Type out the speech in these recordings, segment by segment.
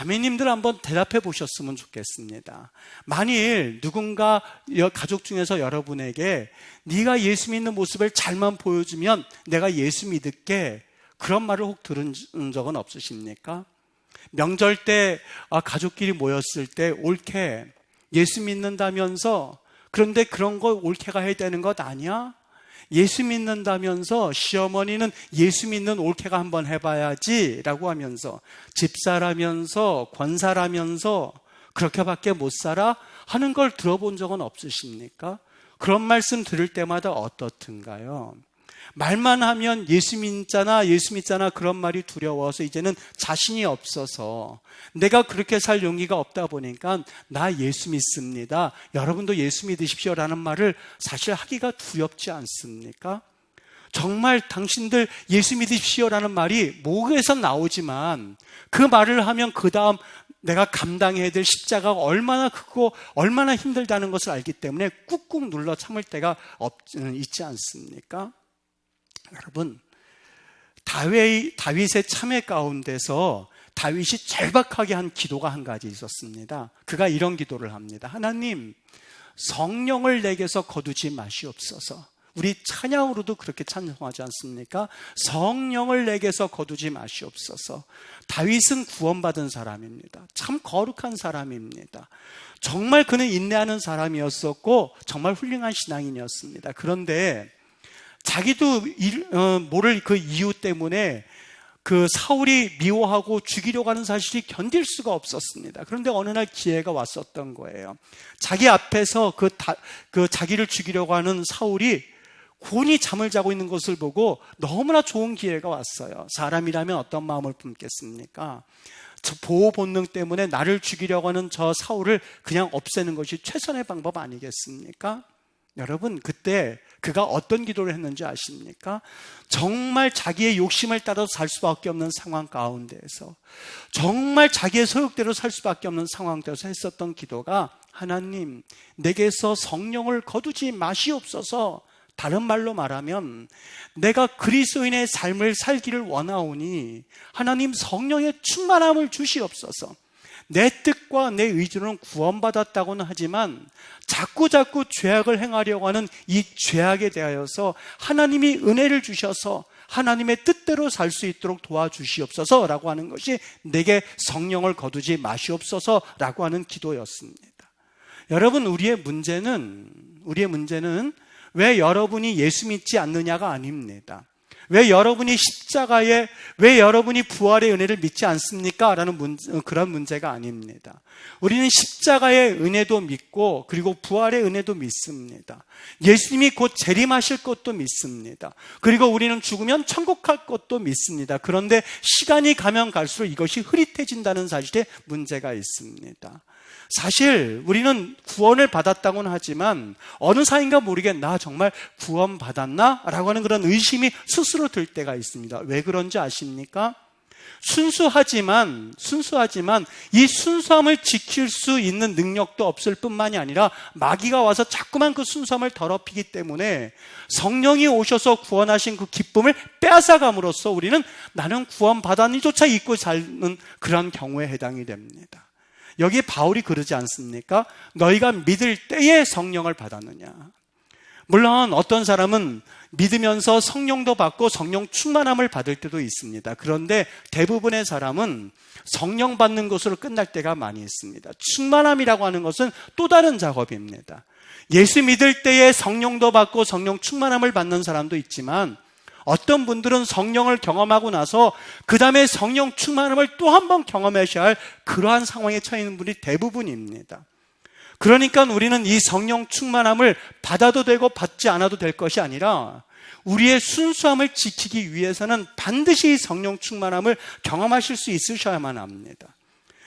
자매님들 한번 대답해 보셨으면 좋겠습니다. 만일 누군가 가족 중에서 여러분에게 네가 예수 믿는 모습을 잘만 보여주면 내가 예수 믿을게, 그런 말을 혹 들은 적은 없으십니까? 명절 때 가족끼리 모였을 때 옳게 예수 믿는다면서, 그런데 그런 거 옳게가 해야 되는 것 아니야? 예수 믿는다면서 시어머니는 예수 믿는 옳게가 한번 해봐야지 라고 하면서, 집사라면서 권사라면서 그렇게밖에 못 살아? 하는 걸 들어본 적은 없으십니까? 그런 말씀 들을 때마다 어떻든가요? 말만 하면 예수 믿잖아 그런 말이 두려워서 이제는 자신이 없어서, 내가 그렇게 살 용기가 없다 보니까 나 예수 믿습니다, 여러분도 예수 믿으십시오 라는 말을 사실 하기가 두렵지 않습니까? 정말 당신들 예수 믿으십시오 라는 말이 목에서 나오지만 그 말을 하면 그 다음 내가 감당해야 될 십자가가 얼마나 크고 얼마나 힘들다는 것을 알기 때문에 꾹꾹 눌러 참을 때가 있지 않습니까? 여러분, 다윗의 참회 가운데서 다윗이 절박하게 한 기도가 한 가지 있었습니다. 그가 이런 기도를 합니다. 하나님, 성령을 내게서 거두지 마시옵소서. 우리 찬양으로도 그렇게 찬송하지 않습니까? 성령을 내게서 거두지 마시옵소서. 다윗은 구원받은 사람입니다. 참 거룩한 사람입니다. 정말 그는 인내하는 사람이었었고 정말 훌륭한 신앙인이었습니다. 그런데 자기도 모를 그 이유 때문에 그 사울이 미워하고 죽이려고 하는 사실이 견딜 수가 없었습니다. 그런데 어느 날 기회가 왔었던 거예요. 자기 앞에서 그 자기를 죽이려고 하는 사울이 곤히 잠을 자고 있는 것을 보고 너무나 좋은 기회가 왔어요. 사람이라면 어떤 마음을 품겠습니까? 저 보호 본능 때문에 나를 죽이려고 하는 저 사울을 그냥 없애는 것이 최선의 방법 아니겠습니까? 여러분, 그때 그가 어떤 기도를 했는지 아십니까? 정말 자기의 욕심을 따라서 살 수밖에 없는 상황 가운데에서, 정말 자기의 소욕대로 살 수밖에 없는 상황에서 했었던 기도가, 하나님, 내게서 성령을 거두지 마시옵소서. 다른 말로 말하면 내가 그리스도인의 삶을 살기를 원하오니 하나님 성령의 충만함을 주시옵소서. 내 뜻과 내 의지로는 구원받았다고는 하지만 자꾸 죄악을 행하려고 하는 이 죄악에 대하여서 하나님이 은혜를 주셔서 하나님의 뜻대로 살 수 있도록 도와주시옵소서 라고 하는 것이 내게 성령을 거두지 마시옵소서 라고 하는 기도였습니다. 여러분, 우리의 문제는 왜 여러분이 예수 믿지 않느냐가 아닙니다. 왜 여러분이 부활의 은혜를 믿지 않습니까? 라는 그런 문제가 아닙니다. 우리는 십자가의 은혜도 믿고 그리고 부활의 은혜도 믿습니다. 예수님이 곧 재림하실 것도 믿습니다. 그리고 우리는 죽으면 천국 갈 것도 믿습니다. 그런데 시간이 가면 갈수록 이것이 흐릿해진다는 사실에 문제가 있습니다. 사실 우리는 구원을 받았다고는 하지만 어느 사이인가 모르게 나 정말 구원받았나? 라고 하는 그런 의심이 스스로 들 때가 있습니다. 왜 그런지 아십니까? 순수하지만 이 순수함을 지킬 수 있는 능력도 없을 뿐만이 아니라 마귀가 와서 자꾸만 그 순수함을 더럽히기 때문에 성령이 오셔서 구원하신 그 기쁨을 빼앗아감으로써 우리는 나는 구원받았니조차 잊고 사는 그런 경우에 해당이 됩니다. 여기 바울이 그러지 않습니까? 너희가 믿을 때에 성령을 받았느냐. 물론 어떤 사람은 믿으면서 성령도 받고 성령 충만함을 받을 때도 있습니다. 그런데 대부분의 사람은 성령 받는 것으로 끝날 때가 많이 있습니다. 충만함이라고 하는 것은 또 다른 작업입니다. 예수 믿을 때에 성령도 받고 성령 충만함을 받는 사람도 있지만 어떤 분들은 성령을 경험하고 나서 그 다음에 성령 충만함을 또 한 번 경험하셔야 할 그러한 상황에 처해 있는 분이 대부분입니다. 그러니까 우리는 이 성령 충만함을 받아도 되고 받지 않아도 될 것이 아니라 우리의 순수함을 지키기 위해서는 반드시 성령 충만함을 경험하실 수 있으셔야만 합니다.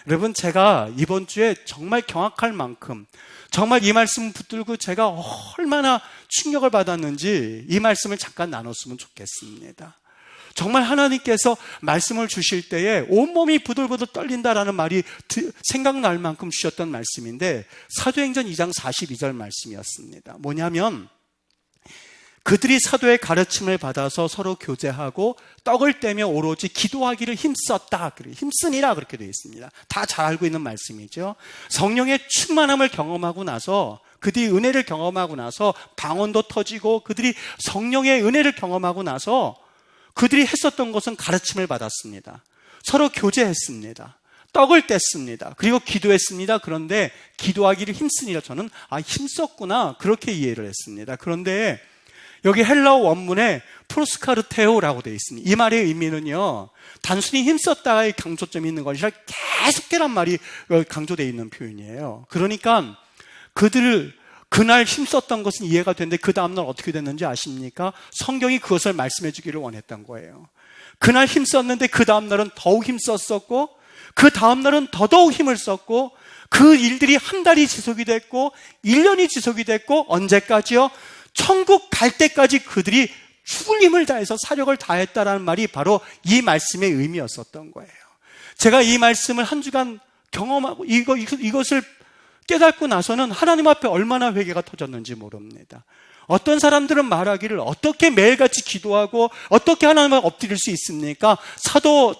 여러분, 제가 이번 주에 정말 경악할 만큼 정말 이 말씀 붙들고 제가 얼마나 충격을 받았는지 이 말씀을 잠깐 나눴으면 좋겠습니다. 정말 하나님께서 말씀을 주실 때에 온몸이 부들부들 떨린다라는 말이 생각날 만큼 주셨던 말씀인데 사도행전 2장 42절 말씀이었습니다. 뭐냐면 그들이 사도의 가르침을 받아서 서로 교제하고 떡을 떼며 오로지 기도하기를 힘썼다. 힘쓰니라 그렇게 되어 있습니다. 다 잘 알고 있는 말씀이죠. 성령의 충만함을 경험하고 나서, 그들이 은혜를 경험하고 나서 방언도 터지고, 그들이 성령의 은혜를 경험하고 나서 그들이 했었던 것은 가르침을 받았습니다. 서로 교제했습니다. 떡을 뗐습니다. 그리고 기도했습니다. 그런데 기도하기를 힘쓰니라, 저는 힘썼구나 그렇게 이해를 했습니다. 그런데 여기 헬라어 원문에 프로스카르테오라고 되어 있습니다. 이 말의 의미는요, 단순히 힘썼다의 강조점이 있는 것이 아니라 계속되란 말이 강조되어 있는 표현이에요. 그러니까 그날 힘썼던 것은 이해가 되는데 그 다음날 어떻게 됐는지 아십니까? 성경이 그것을 말씀해 주기를 원했던 거예요. 그날 힘썼는데 그 다음날은 더욱 힘썼었고, 그 다음날은 더더욱 힘을 썼고, 그 일들이 한 달이 지속이 됐고 1년이 지속이 됐고, 언제까지요? 천국 갈 때까지 그들이 죽을 힘을 다해서 사력을 다했다라는 말이 바로 이 말씀의 의미였었던 거예요. 제가 이 말씀을 한 주간 경험하고 이것을 깨닫고 나서는 하나님 앞에 얼마나 회개가 터졌는지 모릅니다. 어떤 사람들은 말하기를 어떻게 매일같이 기도하고 어떻게 하나님 앞에 엎드릴 수 있습니까?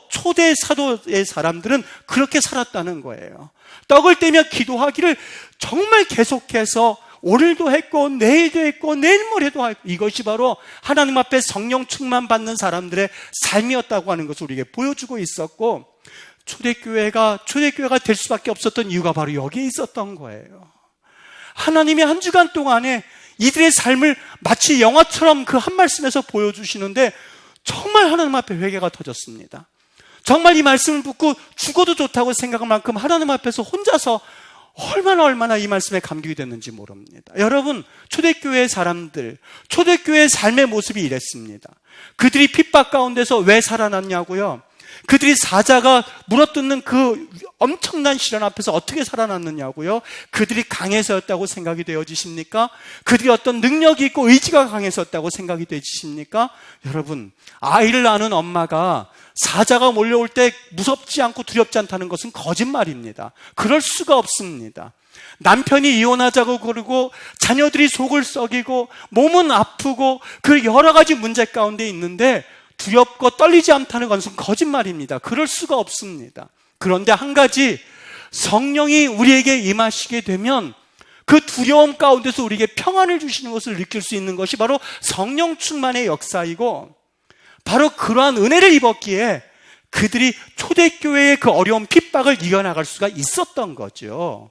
초대 사도의 사람들은 그렇게 살았다는 거예요. 떡을 떼며 기도하기를 정말 계속해서 오늘도 했고 내일도 했고 내일 모레도 했고, 이것이 바로 하나님 앞에 성령 충만 받는 사람들의 삶이었다고 하는 것을 우리에게 보여주고 있었고, 초대교회가 될 수밖에 없었던 이유가 바로 여기에 있었던 거예요. 하나님이 한 주간 동안에 이들의 삶을 마치 영화처럼 그 한 말씀에서 보여주시는데 정말 하나님 앞에 회개가 터졌습니다. 정말 이 말씀을 듣고 죽어도 좋다고 생각할 만큼 하나님 앞에서 혼자서 얼마나 이 말씀에 감격이 됐는지 모릅니다. 여러분, 초대교회의 사람들, 초대교회의 삶의 모습이 이랬습니다. 그들이 핍박 가운데서 왜 살아났냐고요? 그들이 사자가 물어뜯는 그 엄청난 시련 앞에서 어떻게 살아났느냐고요? 그들이 강해서였다고 생각이 되어지십니까? 그들이 어떤 능력이 있고 의지가 강해서였다고 생각이 되어지십니까? 여러분, 아이를 낳는 엄마가 사자가 몰려올 때 무섭지 않고 두렵지 않다는 것은 거짓말입니다. 그럴 수가 없습니다. 남편이 이혼하자고 그러고 자녀들이 속을 썩이고 몸은 아프고 그 여러 가지 문제 가운데 있는데 두렵고 떨리지 않다는 것은 거짓말입니다. 그럴 수가 없습니다. 그런데 한 가지, 성령이 우리에게 임하시게 되면 그 두려움 가운데서 우리에게 평안을 주시는 것을 느낄 수 있는 것이 바로 성령 충만의 역사이고, 바로 그러한 은혜를 입었기에 그들이 초대교회의 그 어려운 핍박을 이겨나갈 수가 있었던 거죠.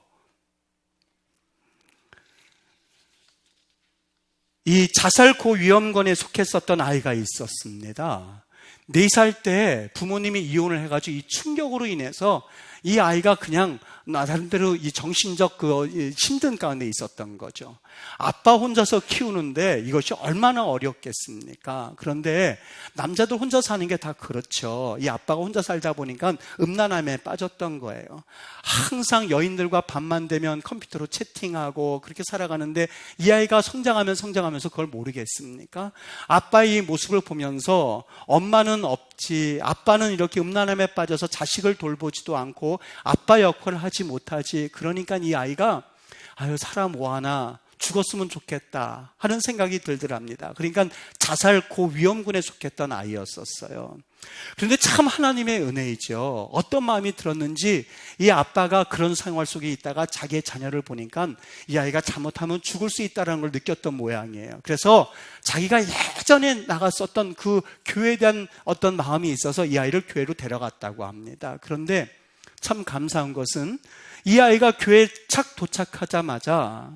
이 자살 고위험군에 속했었던 아이가 있었습니다. 4살 때 부모님이 이혼을 해가지고 이 충격으로 인해서 이 아이가 그냥 나름대로 이 정신적 힘든 가운데 있었던 거죠. 아빠 혼자서 키우는데 이것이 얼마나 어렵겠습니까? 그런데 남자들 혼자 사는 게 다 그렇죠. 이 아빠가 혼자 살다 보니까 음란함에 빠졌던 거예요. 항상 여인들과 밤만 되면 컴퓨터로 채팅하고 그렇게 살아가는데 이 아이가 성장하면서 그걸 모르겠습니까? 아빠의 모습을 보면서 엄마는 없지, 아빠는 이렇게 음란함에 빠져서 자식을 돌보지도 않고 아빠 역할을 하지 못하지. 그러니까 이 아이가 사람 뭐하나 죽었으면 좋겠다 하는 생각이 들더랍니다. 그러니까 자살 고위험군에 속했던 아이였었어요. 그런데 참 하나님의 은혜이죠. 어떤 마음이 들었는지 이 아빠가 그런 생활 속에 있다가 자기의 자녀를 보니까 이 아이가 잘못하면 죽을 수 있다는 걸 느꼈던 모양이에요. 그래서 자기가 예전에 나갔었던 그 교회에 대한 어떤 마음이 있어서 이 아이를 교회로 데려갔다고 합니다. 그런데 참 감사한 것은 이 아이가 교회에 착 도착하자마자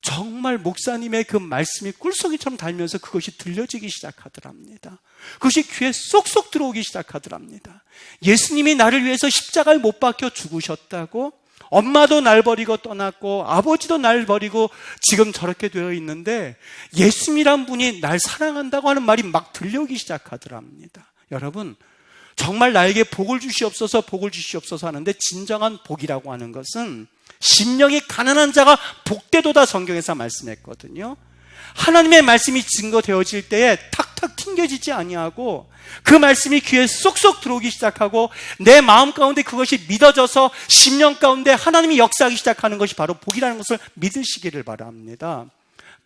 정말 목사님의 그 말씀이 꿀송이처럼 달면서 그것이 들려지기 시작하더랍니다. 그것이 귀에 쏙쏙 들어오기 시작하더랍니다. 예수님이 나를 위해서 십자가에 못 박혀 죽으셨다고, 엄마도 날 버리고 떠났고 아버지도 날 버리고 지금 저렇게 되어 있는데 예수님이란 분이 날 사랑한다고 하는 말이 막 들려오기 시작하더랍니다. 여러분, 정말 나에게 복을 주시옵소서 하는데 진정한 복이라고 하는 것은 심령이 가난한 자가 복되도다 성경에서 말씀했거든요. 하나님의 말씀이 증거되어질 때에 탁탁 튕겨지지 아니하고 그 말씀이 귀에 쏙쏙 들어오기 시작하고 내 마음 가운데 그것이 믿어져서 심령 가운데 하나님이 역사하기 시작하는 것이 바로 복이라는 것을 믿으시기를 바랍니다.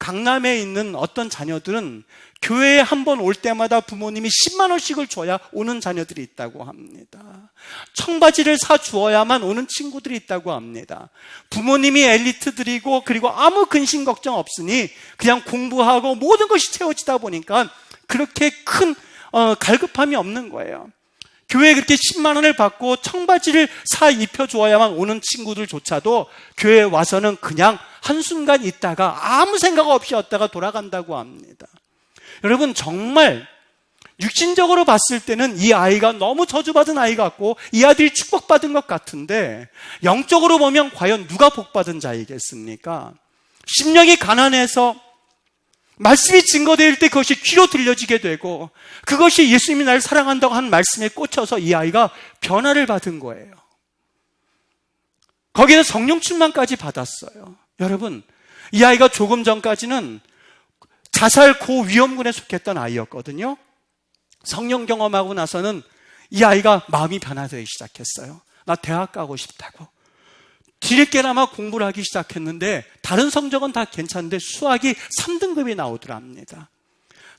강남에 있는 어떤 자녀들은 교회에 한 번 올 때마다 부모님이 10만 원씩을 줘야 오는 자녀들이 있다고 합니다. 청바지를 사주어야만 오는 친구들이 있다고 합니다. 부모님이 엘리트들이고 그리고 아무 근심 걱정 없으니 그냥 공부하고 모든 것이 채워지다 보니까 그렇게 큰 갈급함이 없는 거예요. 교회에 그렇게 10만 원을 받고 청바지를 사 입혀주어야만 오는 친구들조차도 교회에 와서는 그냥 한순간 있다가 아무 생각 없이 왔다가 돌아간다고 합니다. 여러분, 정말 육신적으로 봤을 때는 이 아이가 너무 저주받은 아이 같고 이 아들이 축복받은 것 같은데 영적으로 보면 과연 누가 복받은 자이겠습니까? 심령이 가난해서 말씀이 증거될 때 그것이 귀로 들려지게 되고 그것이 예수님이 나를 사랑한다고 하는 말씀에 꽂혀서 이 아이가 변화를 받은 거예요. 거기에 성령 충만까지 받았어요. 여러분, 이 아이가 조금 전까지는 자살 고위험군에 속했던 아이였거든요. 성령 경험하고 나서는 이 아이가 마음이 변화되기 시작했어요. 나 대학 가고 싶다고. 뒤늦게나마 공부를 하기 시작했는데 다른 성적은 다 괜찮은데 수학이 3등급이 나오더랍니다.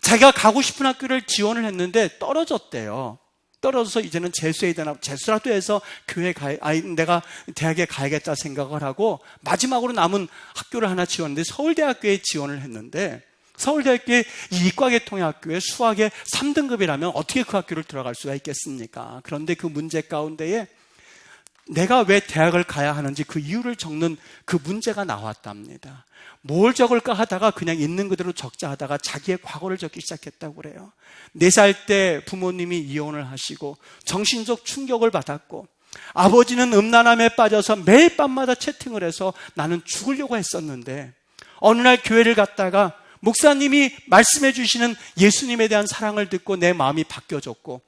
자기가 가고 싶은 학교를 지원을 했는데 떨어졌대요. 떨어져서 이제는 재수해야 되나, 재수라도 해서 내가 대학에 가야겠다 생각을 하고 마지막으로 남은 학교를 하나 지원했는데 서울대학교에 지원을 했는데 서울대학교의 이과계통의 학교에 수학에 3등급이라면 어떻게 그 학교를 들어갈 수가 있겠습니까? 그런데 그 문제 가운데에 내가 왜 대학을 가야 하는지 그 이유를 적는 그 문제가 나왔답니다. 뭘 적을까 하다가 그냥 있는 그대로 적자 하다가 자기의 과거를 적기 시작했다고 그래요. 4살 때 부모님이 이혼을 하시고 정신적 충격을 받았고 아버지는 음란함에 빠져서 매일 밤마다 채팅을 해서 나는 죽으려고 했었는데 어느 날 교회를 갔다가 목사님이 말씀해 주시는 예수님에 대한 사랑을 듣고 내 마음이 바뀌어졌고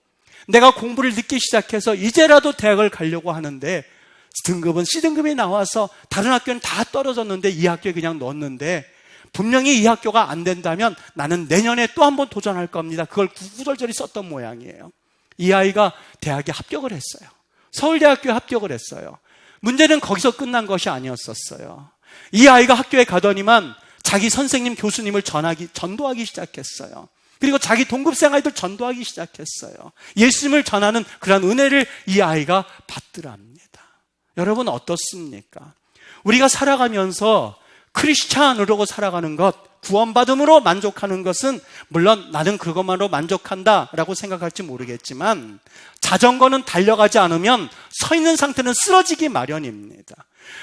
내가 공부를 늦게 시작해서 이제라도 대학을 가려고 하는데 등급은 C등급이 나와서 다른 학교는 다 떨어졌는데 이 학교에 그냥 넣었는데 분명히 이 학교가 안 된다면 나는 내년에 또 한 번 도전할 겁니다. 그걸 구구절절히 썼던 모양이에요. 이 아이가 대학에 합격을 했어요. 서울대학교에 합격을 했어요. 문제는 거기서 끝난 것이 아니었었어요. 이 아이가 학교에 가더니만 자기 선생님, 교수님을 전도하기 시작했어요. 그리고 자기 동급생 아이들 전도하기 시작했어요. 예수님을 전하는 그런 은혜를 이 아이가 받더랍니다. 여러분 어떻습니까? 우리가 살아가면서 크리스찬으로 살아가는 것, 구원받음으로 만족하는 것은 물론 나는 그것만으로 만족한다라고 생각할지 모르겠지만 자전거는 달려가지 않으면 서 있는 상태는 쓰러지기 마련입니다.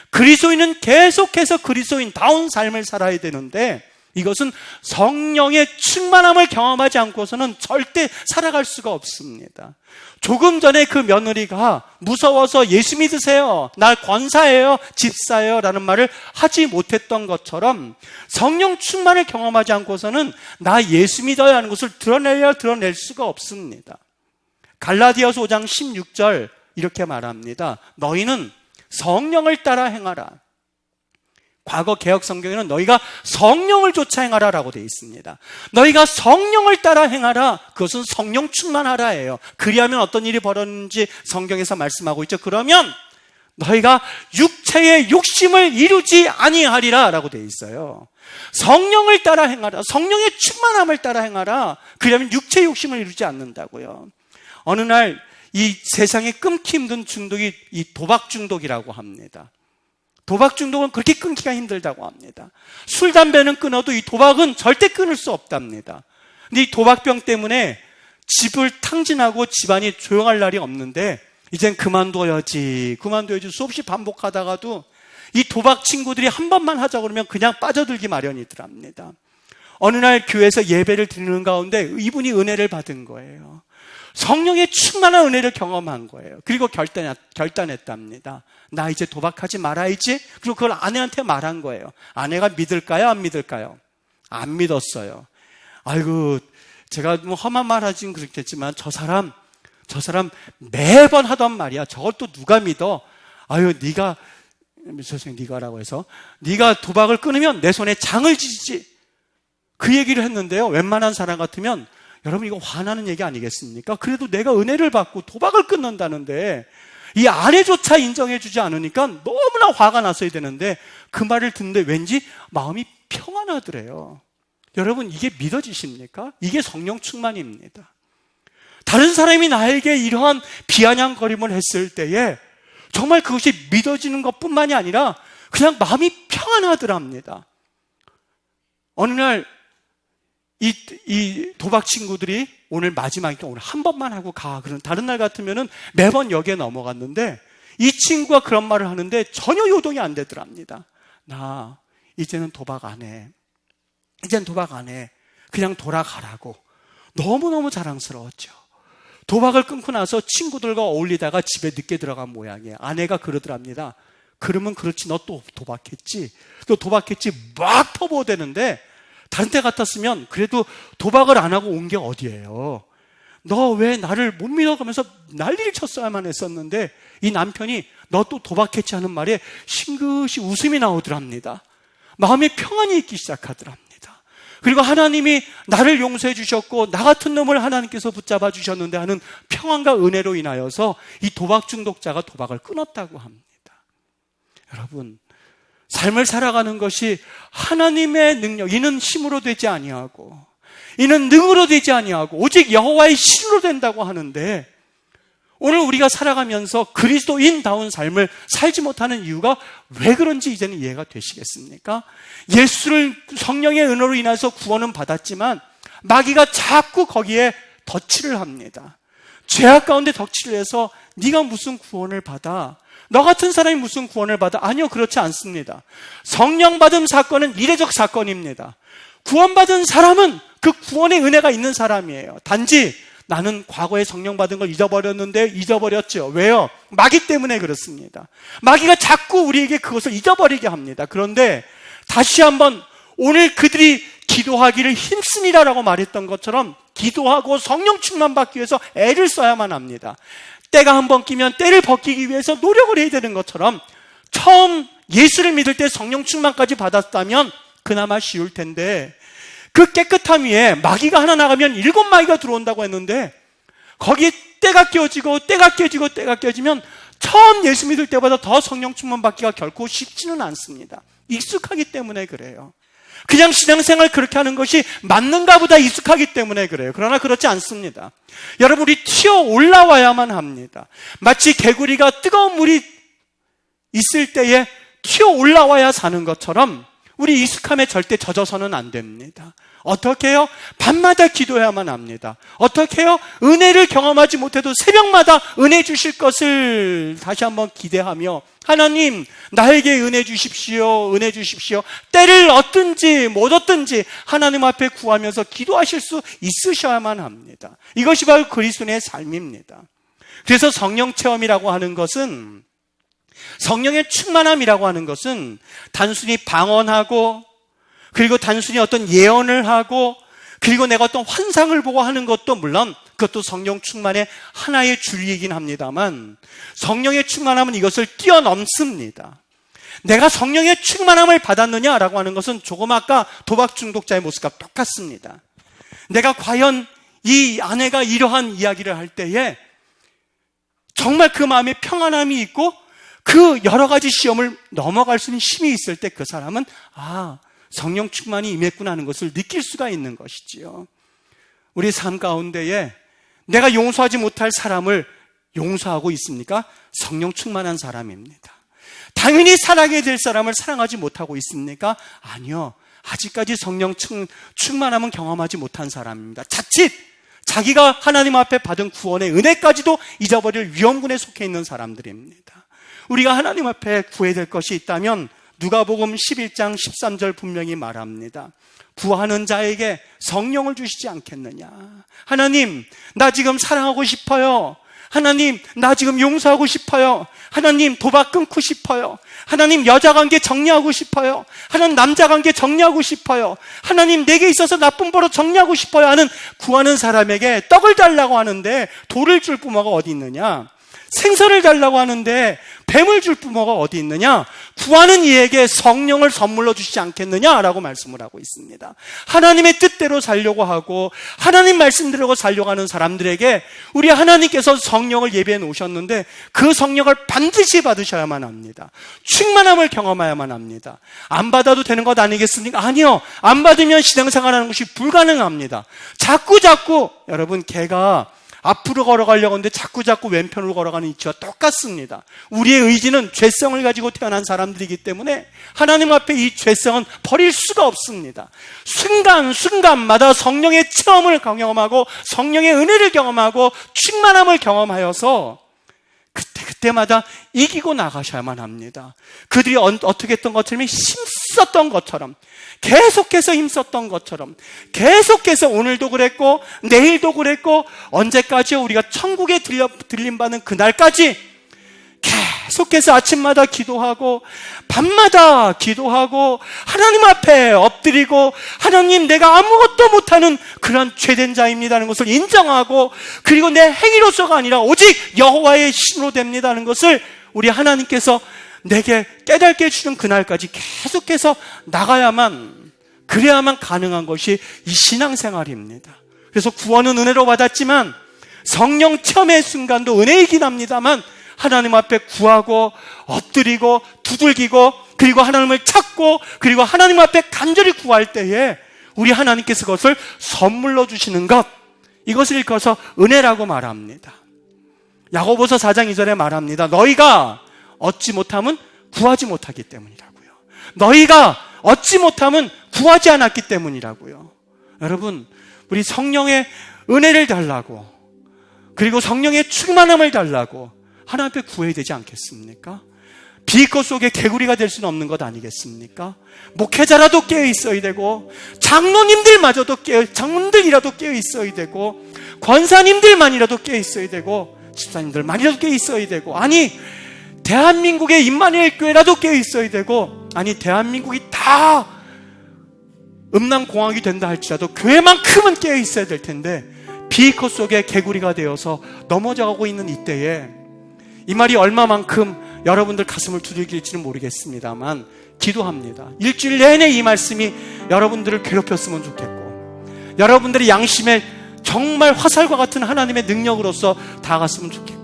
그리스도인은 계속해서 그리스도인다운 삶을 살아야 되는데 이것은 성령의 충만함을 경험하지 않고서는 절대 살아갈 수가 없습니다. 조금 전에 그 며느리가 무서워서 예수 믿으세요, 날 권사예요, 집사예요 라는 말을 하지 못했던 것처럼 성령 충만을 경험하지 않고서는 나 예수 믿어야 하는 것을 드러낼 수가 없습니다. 갈라디아서 5장 16절 이렇게 말합니다. 너희는 성령을 따라 행하라. 과거 개혁 성경에는 너희가 성령을 쫓아 행하라라고 되어 있습니다. 너희가 성령을 따라 행하라. 그것은 성령 충만하라예요. 그리하면 어떤 일이 벌어지는지 성경에서 말씀하고 있죠. 그러면 너희가 육체의 욕심을 이루지 아니하리라라고 되어 있어요. 성령을 따라 행하라. 성령의 충만함을 따라 행하라. 그러면 육체의 욕심을 이루지 않는다고요. 어느 날 이 세상에 끊기 힘든 중독이 이 도박 중독이라고 합니다. 도박 중독은 그렇게 끊기가 힘들다고 합니다. 술, 담배는 끊어도 이 도박은 절대 끊을 수 없답니다. 근데 이 도박병 때문에 집을 탕진하고 집안이 조용할 날이 없는데 이젠 그만둬야지 수없이 반복하다가도 이 도박 친구들이 한 번만 하자 그러면 그냥 빠져들기 마련이더랍니다. 어느 날 교회에서 예배를 드리는 가운데 이분이 은혜를 받은 거예요. 성령의 충만한 은혜를 경험한 거예요. 그리고 결단했답니다. 나 이제 도박하지 말아야지. 그리고 그걸 아내한테 말한 거예요. 아내가 믿을까요? 안 믿을까요? 안 믿었어요. 아이고, 제가 뭐 험한 말 하진 그렇겠지만 저 사람 매번 하던 말이야. 저걸 또 누가 믿어? 아유, 네가라고 해서 네가 도박을 끊으면 내 손에 장을 지지. 그 얘기를 했는데요. 웬만한 사람 같으면 여러분 이거 화나는 얘기 아니겠습니까? 그래도 내가 은혜를 받고 도박을 끊는다는데 이 아내조차 인정해 주지 않으니까 너무나 화가 났어야 되는데 그 말을 듣는데 왠지 마음이 평안하더래요. 여러분, 이게 믿어지십니까? 이게 성령 충만입니다. 다른 사람이 나에게 이러한 비아냥거림을 했을 때에 정말 그것이 믿어지는 것뿐만이 아니라 그냥 마음이 평안하더랍니다. 어느 날 이 도박 친구들이 오늘 마지막이니까 오늘 한 번만 하고 가. 그런 다른 날 같으면은 매번 여기에 넘어갔는데 이 친구가 그런 말을 하는데 전혀 요동이 안 되더랍니다. 나 이제는 도박 안 해. 이젠 도박 안 해. 그냥 돌아가라고. 너무너무 자랑스러웠죠. 도박을 끊고 나서 친구들과 어울리다가 집에 늦게 들어간 모양이에요. 아내가 그러더랍니다. 그러면 그렇지, 너 또 도박했지? 너 도박했지? 막 퍼부어대는데 다른 때 같았으면 그래도 도박을 안 하고 온 게 어디예요? 너 왜 나를 못 믿어가면서 난리를 쳤어야만 했었는데 이 남편이 너 또 도박했지 하는 말에 싱긋이 웃음이 나오더랍니다. 마음에 평안이 있기 시작하더랍니다. 그리고 하나님이 나를 용서해 주셨고 나 같은 놈을 하나님께서 붙잡아 주셨는데 하는 평안과 은혜로 인하여서 이 도박 중독자가 도박을 끊었다고 합니다. 여러분, 삶을 살아가는 것이 하나님의 능력, 이는 힘으로 되지 아니하고 이는 능으로 되지 아니하고 오직 여호와의 신으로 된다고 하는데 오늘 우리가 살아가면서 그리스도인다운 삶을 살지 못하는 이유가 왜 그런지 이제는 이해가 되시겠습니까? 예수를 성령의 은혜로 인해서 구원은 받았지만 마귀가 자꾸 거기에 덧칠을 합니다. 죄악 가운데 덧칠을 해서 네가 무슨 구원을 받아? 너 같은 사람이 무슨 구원을 받아? 아니요, 그렇지 않습니다. 성령 받은 사건은 이례적 사건입니다. 구원받은 사람은 그 구원의 은혜가 있는 사람이에요. 단지 나는 과거에 성령 받은 걸 잊어버렸는데 잊어버렸죠. 왜요? 마귀 때문에 그렇습니다. 마귀가 자꾸 우리에게 그것을 잊어버리게 합니다. 그런데 다시 한번 오늘 그들이 기도하기를 힘쓰니라라고 말했던 것처럼 기도하고 성령 충만 받기 위해서 애를 써야만 합니다. 때가 한번 끼면 때를 벗기기 위해서 노력을 해야 되는 것처럼 처음 예수를 믿을 때 성령 충만까지 받았다면 그나마 쉬울 텐데 그 깨끗함 위에 마귀가 하나 나가면 7마귀가 들어온다고 했는데 거기에 때가 껴지고 때가 껴지고 때가 껴지면 처음 예수 믿을 때보다 더 성령 충만 받기가 결코 쉽지는 않습니다. 익숙하기 때문에 그래요. 그냥 신앙생활 그렇게 하는 것이 맞는가 보다 익숙하기 때문에 그래요. 그러나 그렇지 않습니다. 여러분, 우리 튀어 올라와야만 합니다. 마치 개구리가 뜨거운 물이 있을 때에 튀어 올라와야 사는 것처럼 우리 익숙함에 절대 젖어서는 안 됩니다. 어떻게 해요? 밤마다 기도해야만 합니다. 어떻게 해요? 은혜를 경험하지 못해도 새벽마다 은혜 주실 것을 다시 한번 기대하며 하나님, 나에게 은혜 주십시오. 은혜 주십시오. 때를 얻든지 못 얻든지 하나님 앞에 구하면서 기도하실 수 있으셔야만 합니다. 이것이 바로 그리스도인의 삶입니다. 그래서 성령 체험이라고 하는 것은, 성령의 충만함이라고 하는 것은 단순히 방언하고 그리고 단순히 어떤 예언을 하고 그리고 내가 어떤 환상을 보고 하는 것도 물론 그것도 성령 충만의 하나의 줄이긴 합니다만 성령의 충만함은 이것을 뛰어넘습니다. 내가 성령의 충만함을 받았느냐라고 하는 것은 조금 아까 도박 중독자의 모습과 똑같습니다. 내가 과연 이 아내가 이러한 이야기를 할 때에 정말 그 마음에 평안함이 있고 그 여러 가지 시험을 넘어갈 수 있는 힘이 있을 때 그 사람은 성령 충만이 임했구나 하는 것을 느낄 수가 있는 것이지요. 우리 삶 가운데에 내가 용서하지 못할 사람을 용서하고 있습니까? 성령 충만한 사람입니다. 당연히 사랑해야 될 사람을 사랑하지 못하고 있습니까? 아니요. 아직까지 성령 충만함은 경험하지 못한 사람입니다. 자칫 자기가 하나님 앞에 받은 구원의 은혜까지도 잊어버릴 위험군에 속해 있는 사람들입니다. 우리가 하나님 앞에 구해야 될 것이 있다면 누가복음 11장 13절 분명히 말합니다. 구하는 자에게 성령을 주시지 않겠느냐. 하나님, 나 지금 사랑하고 싶어요. 하나님, 나 지금 용서하고 싶어요. 하나님, 도박 끊고 싶어요. 하나님, 여자관계 정리하고 싶어요. 하나님, 남자관계 정리하고 싶어요. 하나님, 내게 있어서 나쁜 버릇 정리하고 싶어요 하는 구하는 사람에게 떡을 달라고 하는데 돌을 줄 부모가 어디 있느냐. 생선을 달라고 하는데 뱀을 줄 부모가 어디 있느냐? 구하는 이에게 성령을 선물로 주시지 않겠느냐라고 말씀을 하고 있습니다. 하나님의 뜻대로 살려고 하고 하나님 말씀대로 살려고 하는 사람들에게 우리 하나님께서 성령을 예비해 놓으셨는데 그 성령을 반드시 받으셔야만 합니다. 충만함을 경험해야만 합니다. 안 받아도 되는 것 아니겠습니까? 아니요. 안 받으면 신앙생활하는 것이 불가능합니다. 자꾸 여러분, 개가 앞으로 걸어가려고 하는데 자꾸 왼편으로 걸어가는 이치와 똑같습니다. 우리의 의지는 죄성을 가지고 태어난 사람들이기 때문에 하나님 앞에 이 죄성은 버릴 수가 없습니다. 순간마다 성령의 체험을 경험하고 성령의 은혜를 경험하고 충만함을 경험하여서 그때마다 이기고 나가셔야만 합니다. 그들이 어떻게 했던 것처럼 힘썼던 것처럼 계속해서 힘썼던 것처럼 계속해서 오늘도 그랬고 내일도 그랬고 언제까지요? 우리가 천국에 들림받는 그날까지 계속해서 아침마다 기도하고 밤마다 기도하고 하나님 앞에 엎드리고 하나님, 내가 아무것도 못하는 그런 죄된 자입니다는 것을 인정하고 그리고 내 행위로서가 아니라 오직 여호와의 힘으로 됩니다는 것을 우리 하나님께서 내게 깨닫게 해주는 그날까지 계속해서 그래야만 가능한 것이 이 신앙생활입니다. 그래서 구원은 은혜로 받았지만 성령 체험의 순간도 은혜이긴 합니다만 하나님 앞에 구하고 엎드리고 두들기고 그리고 하나님을 찾고 그리고 하나님 앞에 간절히 구할 때에 우리 하나님께서 그것을 선물로 주시는 것, 이것을 일컬어서 은혜라고 말합니다. 야고보서 4장 2절에 말합니다. 너희가 얻지 못하면 구하지 못하기 때문이라고요. 너희가 얻지 못하면 구하지 않았기 때문이라고요. 여러분, 우리 성령의 은혜를 달라고 그리고 성령의 충만함을 달라고 하나님 앞에 구해야 되지 않겠습니까? 비꽃 속에 개구리가 될 수는 없는 것 아니겠습니까? 목회자라도 깨어 있어야 되고 장로님들이라도 깨어 있어야 되고 권사님들만이라도 깨어 있어야 되고 집사님들만이라도 깨어 있어야 되고 아니 대한민국의 임마누엘 교회라도 깨어 있어야 되고 아니 대한민국이 다 음란공학이 된다 할지라도 교회만큼은 깨어 있어야 될 텐데 비꽃 속에 개구리가 되어서 넘어져가고 있는 이때에 이 말이 얼마만큼 여러분들 가슴을 두들길지는 모르겠습니다만 기도합니다. 일주일 내내 이 말씀이 여러분들을 괴롭혔으면 좋겠고 여러분들의 양심에 정말 화살과 같은 하나님의 능력으로서 다가갔으면 좋겠고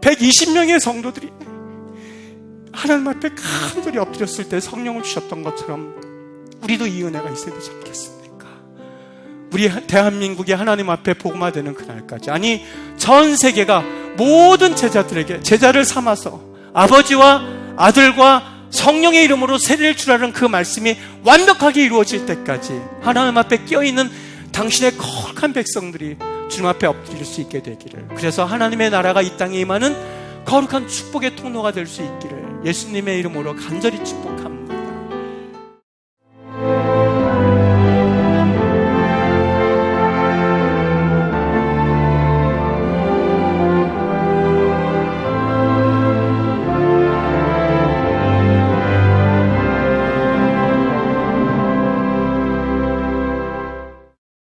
120명의 성도들이 하나님 앞에 간절히 엎드렸을 때 성령을 주셨던 것처럼 우리도 이 은혜가 있어야 되지 않겠습니까? 우리 대한민국이 하나님 앞에 복음화되는 그날까지 아니 전 세계가 모든 제자들에게 제자를 삼아서 아버지와 아들과 성령의 이름으로 세례를 주라는 그 말씀이 완벽하게 이루어질 때까지 하나님 앞에 끼어있는 당신의 거룩한 백성들이 주님 앞에 엎드릴 수 있게 되기를, 그래서 하나님의 나라가 이 땅에 임하는 거룩한 축복의 통로가 될 수 있기를 예수님의 이름으로 간절히 축복합니다.